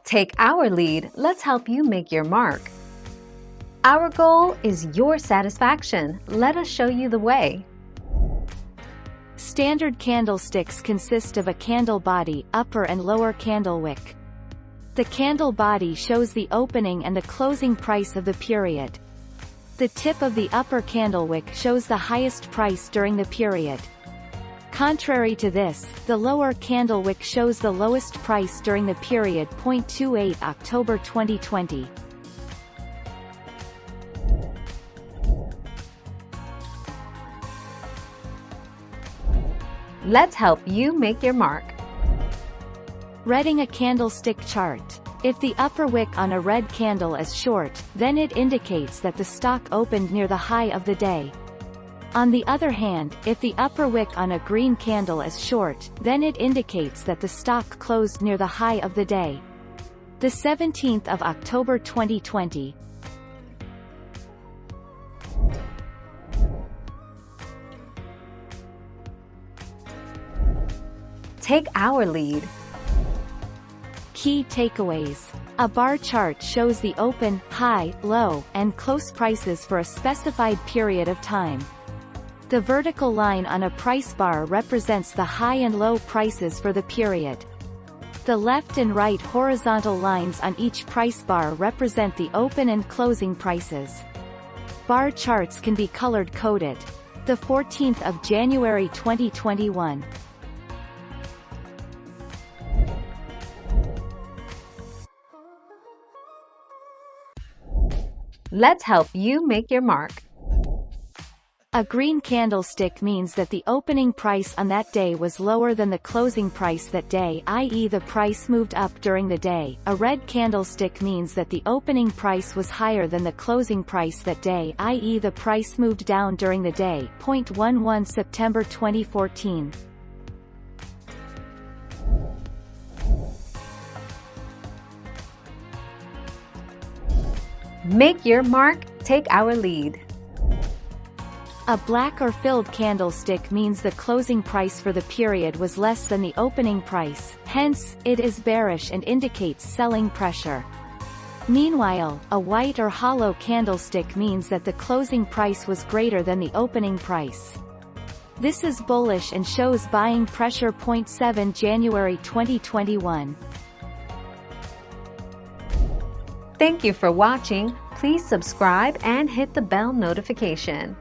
Take our lead, let's help you make your mark. Our goal is your satisfaction. Let us show you the way. Standard candlesticks consist of a candle body, upper and lower candle wick. The candle body shows the opening and the closing price of the period. The tip of the upper candle wick shows the highest price during the period. Contrary to this, the lower candle wick shows the lowest price during the period. 28 October 2020. Let's help you make your mark. Reading a candlestick chart. If the upper wick on a red candle is short, then it indicates that the stock opened near the high of the day. On the other hand, if the upper wick on a green candle is short, then it indicates that the stock closed near the high of the day. The 17th of October 2020. Take our lead. Key takeaways. A bar chart shows the open, high, low, and close prices for a specified period of time. The vertical line on a price bar represents the high and low prices for the period. The left and right horizontal lines on each price bar represent the open and closing prices. Bar charts can be color-coded. The 14th of January 2021. Let's help you make your mark. A green candlestick means that the opening price on that day was lower than the closing price that day, i.e. the price moved up during the day. A red candlestick means that the opening price was higher than the closing price that day, i.e. the price moved down during the day. 11 September 2014. Make your mark, take our lead. A black or filled candlestick means the closing price for the period was less than the opening price, hence, it is bearish and indicates selling pressure. Meanwhile, a white or hollow candlestick means that the closing price was greater than the opening price. This is bullish and shows buying pressure. 7 January 2021. Thank you for watching. Please subscribe and hit the bell notification.